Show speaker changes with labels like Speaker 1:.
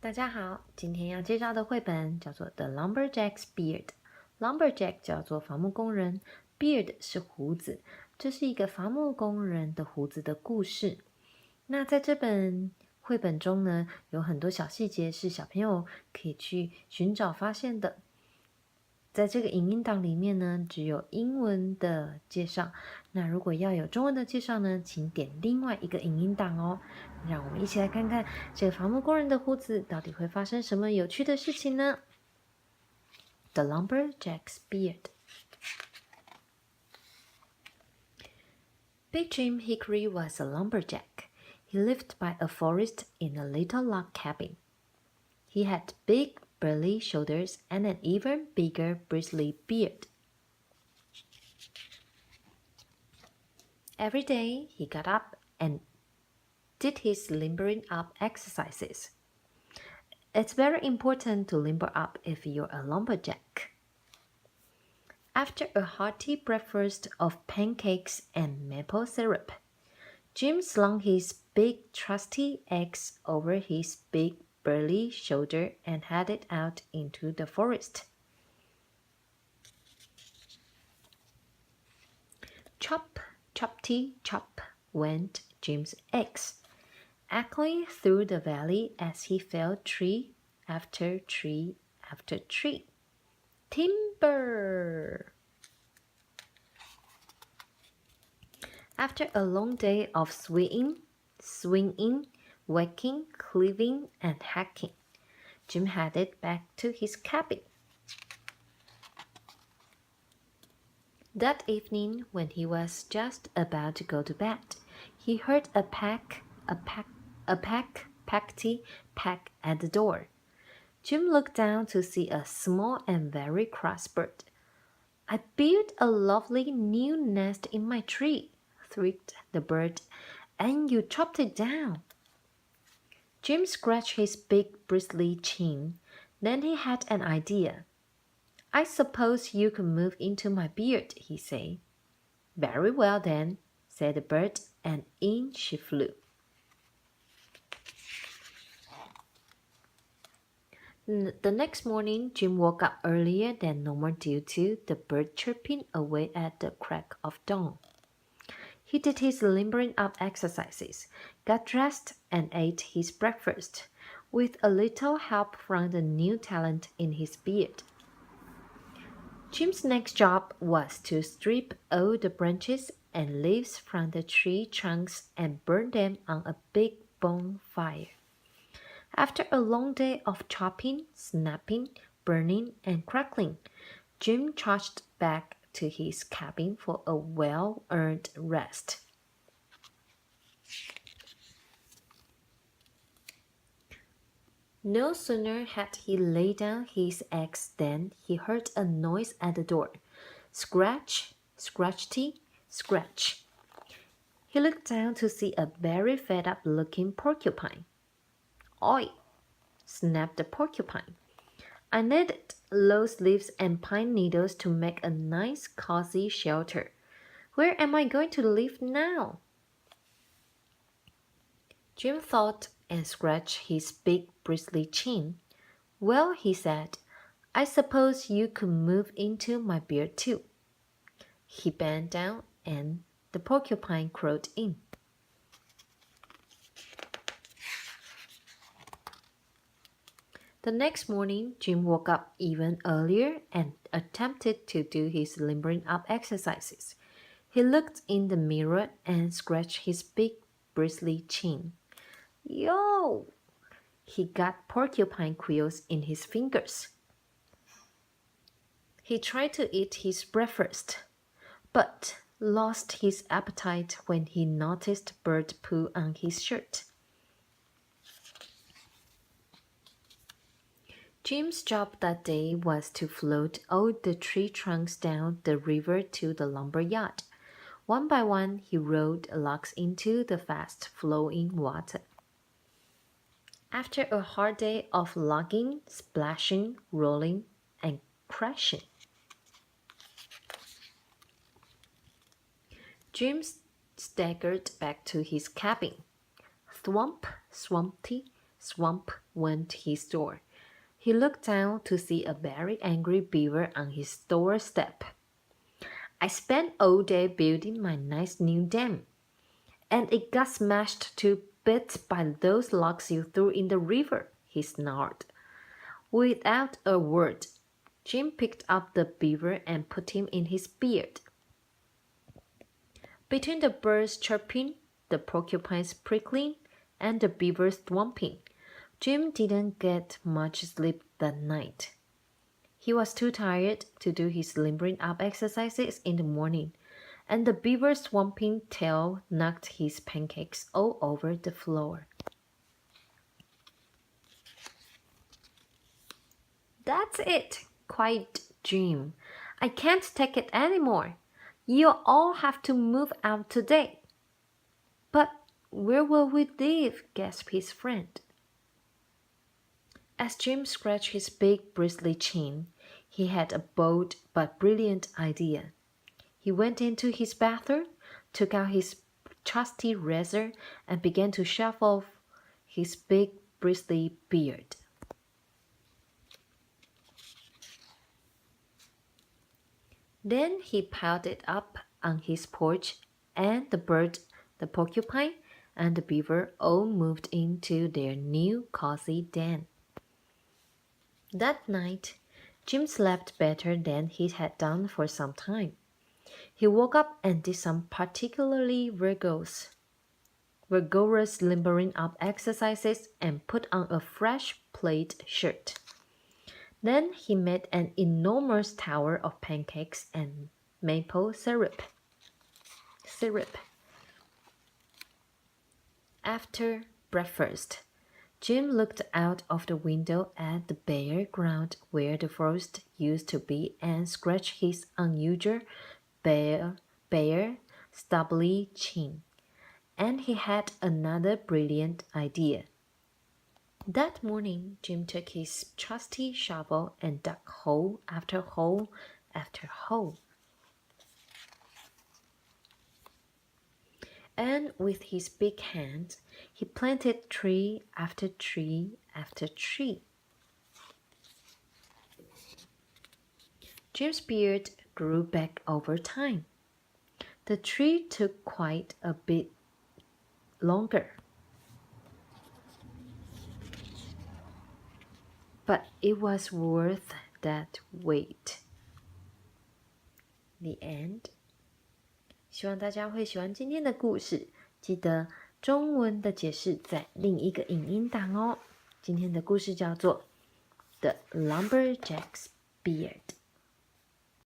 Speaker 1: 大家好，今天要介绍的绘本叫做《The LumberJack's Beard》。Lumberjack 叫做伐木工人 ，Beard 是胡子，这是一个伐木工人的胡子的故事。那在这本绘本中呢，有很多小细节是小朋友可以去寻找发现的。在这个影音档里面呢，只有英文的介绍。那如果要有中文的介绍呢，请点另外一个影音档哦。让我们一起来看看这个伐木工人的胡子到底会发生什么有趣的事情呢？ The LumberJack's Beard. Big Jim Hickory was a lumberjack. He lived by a forest in a little log cabin. He had big, burly shoulders and an even bigger, bristly beard. Every day he got up and did his limbering up exercises. It's very important to limber up if you're a lumberjack. After a hearty breakfast of pancakes and maple syrup, Jim slung his big trusty axe over his big burly shoulder and headed out into the forest. Chop, chopty, chop went Jim's axe, echoing through the valley as he felled tree after tree after tree. Timber! After a long day of swinging, whacking, cleaving, and hacking, Jim headed back to his cabin. That evening, when he was just about to go to bed, he heard a packety peck at the door. Jim looked down to see a small and very cross bird. "I built a lovely new nest in my tree," shrieked the bird, "and you chopped it down." Jim scratched his big bristly chin. Then he had an idea. "I suppose you could move into my beard," he said. "Very well then," said the bird, and in she flew. The next morning, Jim woke up earlier than normal due to the bird chirping away at the crack of dawn. He did his limbering up exercises, got dressed, and ate his breakfast, with a little help from the new talent in his beard. Jim's next job was to strip all the branches and leaves from the tree trunks and burn them on a big bonfire. After a long day of chopping, snapping, burning, and crackling, Jim charged back to his cabin for a well-earned rest. No sooner had he laid down his axe than he heard a noise at the door. Scratch, scratchty, scratch. He looked down to see a very fed-up-looking porcupine. "Oi!" snapped the porcupine. "I needed loose leaves and pine needles to make a nice cozy shelter. Where am I going to live now?" Jim thought and scratched his big bristly chin. "Well," he said, "I suppose you could move into my beard too." He bent down and the porcupine crawled in. The next morning, Jim woke up even earlier and attempted to do his limbering up exercises. He looked in the mirror and scratched his big bristly chin. "Yo!" He got porcupine quills in his fingers. He tried to eat his breakfast, but lost his appetite when he noticed bird poo on his shirt. Jim's job that day was to float all the tree trunks down the river to the lumber yard. One by one, he rolled logs into the fast-flowing water. After a hard day of logging, splashing, rolling, and crashing, Jim staggered back to his cabin. Thwomp, swampty, Swamp went to his door. He looked down to see a very angry beaver on his doorstep. I spent all day building my nice new dam, and it got smashed to bits by those logs you threw in the river, he snarled. Without a word, Jim picked up the beaver and put him in his beard. Between the birds chirping, the porcupines prickling, and the beavers thwomping, Jim didn't get much sleep that night. He was too tired to do his limbering up exercises in the morning, and the beaver's swamping tail knocked his pancakes all over the floor. That's it, cried Jim. I can't take it anymore. You'll all have to move out today. But where will we live? Gasped his friend. As Jim scratched his big bristly chin, he had a bold but brilliant idea. He went into his bathroom, took out his trusty razor, and began to shave off his big bristly beard. Then he piled it up on his porch, and the bird, the porcupine, and the beaver all moved into their new cozy den. That night, Jim slept better than he had done for some time. He woke up and did some particularly rigorous limbering up exercises and put on a fresh plaid shirt. Then he made an enormous tower of pancakes and maple syrup. After breakfast, Jim looked out of the window at the bare ground where the forest used to be and scratched his unusual bare, stubbly chin. And he had another brilliant idea. That morning, Jim took his trusty shovel and dug hole after hole after hole. And with his big hands, he planted tree after tree after tree. Jim's beard grew back over time. The tree took quite a bit longer, but it was worth that wait. The end. 希望大家会喜欢今天的故事，记得中文的解释在另一个影音档哦。今天的故事叫做《The LumberJack's Beard》。